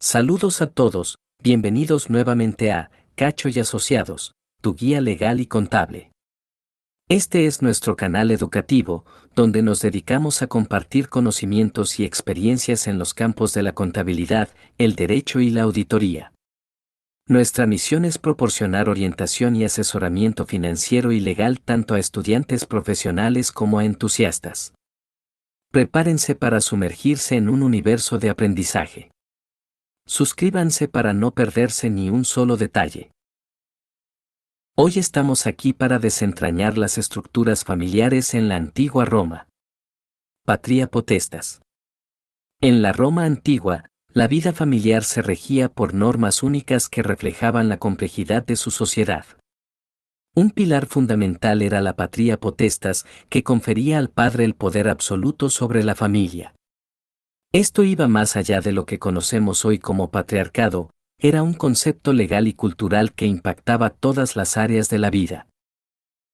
Saludos a todos, bienvenidos nuevamente a Cacho y Asociados, tu guía legal y contable. Este es nuestro canal educativo, donde nos dedicamos a compartir conocimientos y experiencias en los campos de la contabilidad, el derecho y la auditoría. Nuestra misión es proporcionar orientación y asesoramiento financiero y legal tanto a estudiantes profesionales como a entusiastas. Prepárense para sumergirse en un universo de aprendizaje. Suscríbanse para no perderse ni un solo detalle. Hoy estamos aquí para desentrañar las estructuras familiares en la antigua Roma. Patria potestas. En la Roma antigua, la vida familiar se regía por normas únicas que reflejaban la complejidad de su sociedad. Un pilar fundamental era la patria potestas, que confería al padre el poder absoluto sobre la familia. Esto iba más allá de lo que conocemos hoy como patriarcado, era un concepto legal y cultural que impactaba todas las áreas de la vida.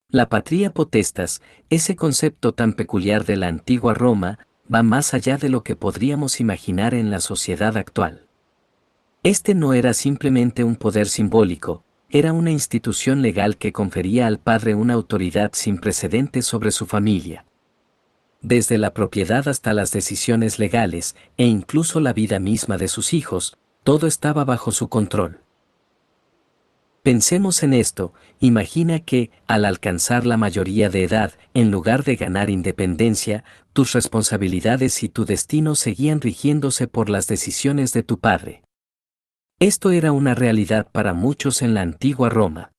La patria potestas, ese concepto tan peculiar de la antigua Roma, va más allá de lo que podríamos imaginar en la sociedad actual. Este no era simplemente un poder simbólico, era una institución legal que confería al padre una autoridad sin precedentes sobre su familia. Desde la propiedad hasta las decisiones legales, e incluso la vida misma de sus hijos, todo estaba bajo su control. Pensemos en esto, imagina que, al alcanzar la mayoría de edad, en lugar de ganar independencia, tus responsabilidades y tu destino seguían rigiéndose por las decisiones de tu padre. Esto era una realidad para muchos en la antigua Roma.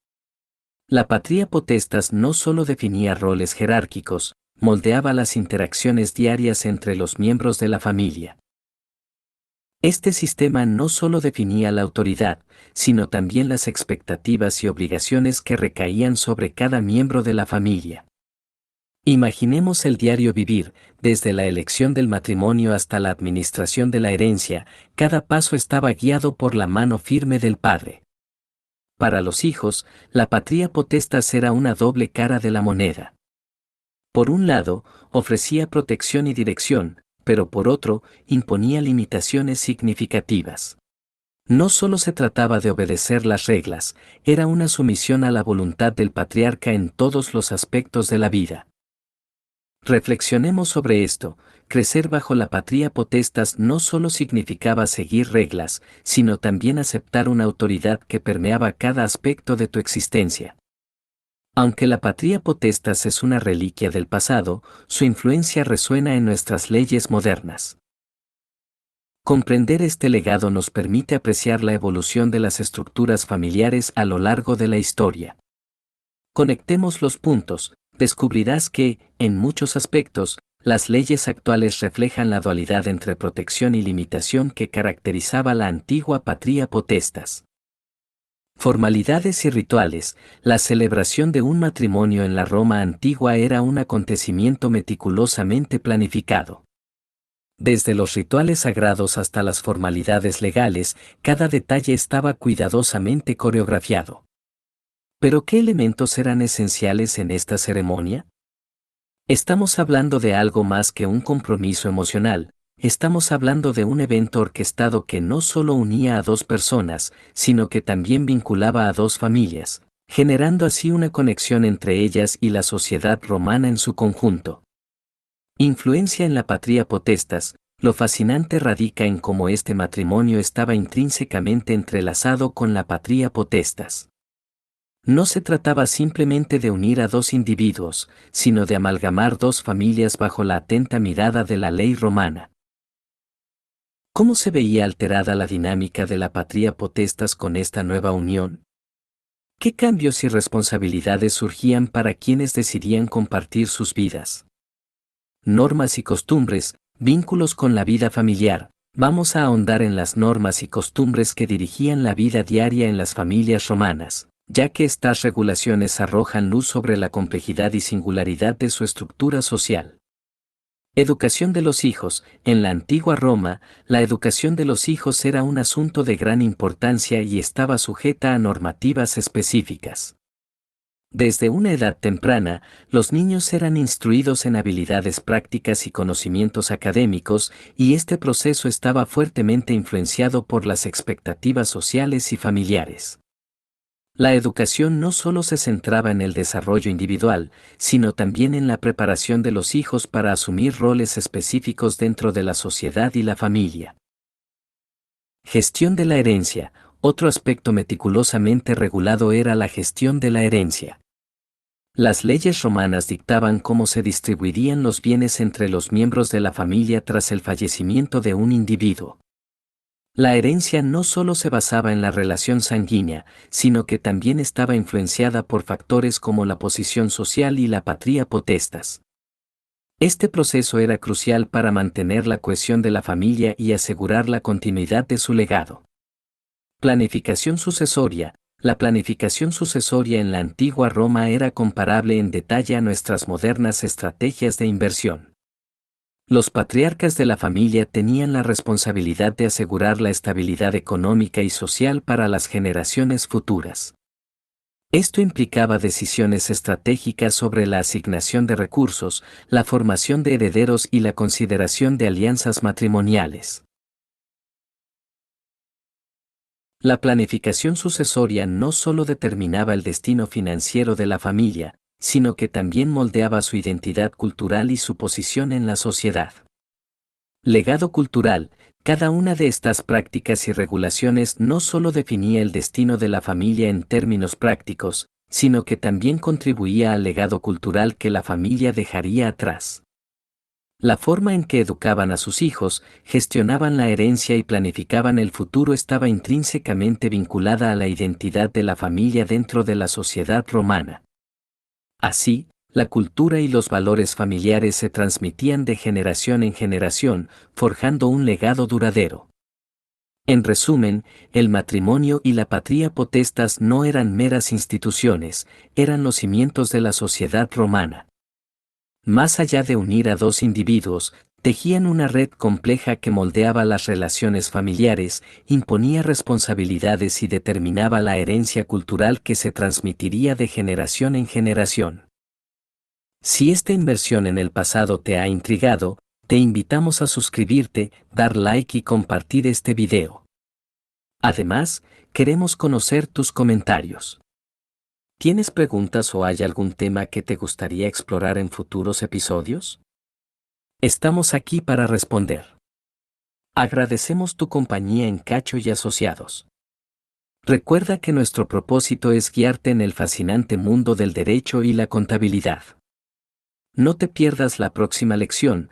La patria potestas no solo definía roles jerárquicos, moldeaba las interacciones diarias entre los miembros de la familia. Este sistema no solo definía la autoridad, sino también las expectativas y obligaciones que recaían sobre cada miembro de la familia. Imaginemos el diario vivir, desde la elección del matrimonio hasta la administración de la herencia, cada paso estaba guiado por la mano firme del padre. Para los hijos, la patria potestas era una doble cara de la moneda. Por un lado, ofrecía protección y dirección, pero por otro, imponía limitaciones significativas. No solo se trataba de obedecer las reglas, era una sumisión a la voluntad del patriarca en todos los aspectos de la vida. Reflexionemos sobre esto, crecer bajo la patria potestas no solo significaba seguir reglas, sino también aceptar una autoridad que permeaba cada aspecto de tu existencia. Aunque la patria potestas es una reliquia del pasado, su influencia resuena en nuestras leyes modernas. Comprender este legado nos permite apreciar la evolución de las estructuras familiares a lo largo de la historia. Conectemos los puntos, descubrirás que, en muchos aspectos, las leyes actuales reflejan la dualidad entre protección y limitación que caracterizaba la antigua patria potestas. Formalidades y rituales. La celebración de un matrimonio en la Roma antigua era un acontecimiento meticulosamente planificado. Desde los rituales sagrados hasta las formalidades legales, cada detalle estaba cuidadosamente coreografiado. ¿Pero qué elementos eran esenciales en esta ceremonia? Estamos hablando de algo más que un compromiso emocional. Estamos hablando de un evento orquestado que no solo unía a dos personas, sino que también vinculaba a dos familias, generando así una conexión entre ellas y la sociedad romana en su conjunto. Influencia en la patria potestas. Lo fascinante radica en cómo este matrimonio estaba intrínsecamente entrelazado con la patria potestas. No se trataba simplemente de unir a dos individuos, sino de amalgamar dos familias bajo la atenta mirada de la ley romana. ¿Cómo se veía alterada la dinámica de la patria potestas con esta nueva unión? ¿Qué cambios y responsabilidades surgían para quienes decidían compartir sus vidas? Normas y costumbres, vínculos con la vida familiar. Vamos a ahondar en las normas y costumbres que dirigían la vida diaria en las familias romanas, ya que estas regulaciones arrojan luz sobre la complejidad y singularidad de su estructura social. Educación de los hijos. En la antigua Roma, la educación de los hijos era un asunto de gran importancia y estaba sujeta a normativas específicas. Desde una edad temprana, los niños eran instruidos en habilidades prácticas y conocimientos académicos, y este proceso estaba fuertemente influenciado por las expectativas sociales y familiares. La educación no solo se centraba en el desarrollo individual, sino también en la preparación de los hijos para asumir roles específicos dentro de la sociedad y la familia. Gestión de la herencia. Otro aspecto meticulosamente regulado era la gestión de la herencia. Las leyes romanas dictaban cómo se distribuirían los bienes entre los miembros de la familia tras el fallecimiento de un individuo. La herencia no solo se basaba en la relación sanguínea, sino que también estaba influenciada por factores como la posición social y la patria potestas. Este proceso era crucial para mantener la cohesión de la familia y asegurar la continuidad de su legado. Planificación sucesoria. La planificación sucesoria en la antigua Roma era comparable en detalle a nuestras modernas estrategias de inversión. Los patriarcas de la familia tenían la responsabilidad de asegurar la estabilidad económica y social para las generaciones futuras. Esto implicaba decisiones estratégicas sobre la asignación de recursos, la formación de herederos y la consideración de alianzas matrimoniales. La planificación sucesoria no solo determinaba el destino financiero de la familia, sino que también moldeaba su identidad cultural y su posición en la sociedad. Legado cultural. Cada una de estas prácticas y regulaciones no solo definía el destino de la familia en términos prácticos, sino que también contribuía al legado cultural que la familia dejaría atrás. La forma en que educaban a sus hijos, gestionaban la herencia y planificaban el futuro estaba intrínsecamente vinculada a la identidad de la familia dentro de la sociedad romana. Así, la cultura y los valores familiares se transmitían de generación en generación, forjando un legado duradero. En resumen, el matrimonio y la patria potestas no eran meras instituciones, eran los cimientos de la sociedad romana. Más allá de unir a dos individuos, tejían una red compleja que moldeaba las relaciones familiares, imponía responsabilidades y determinaba la herencia cultural que se transmitiría de generación en generación. Si esta inversión en el pasado te ha intrigado, te invitamos a suscribirte, dar like y compartir este video. Además, queremos conocer tus comentarios. ¿Tienes preguntas o hay algún tema que te gustaría explorar en futuros episodios? Estamos aquí para responder. Agradecemos tu compañía en Cacho y Asociados. Recuerda que nuestro propósito es guiarte en el fascinante mundo del derecho y la contabilidad. No te pierdas la próxima lección,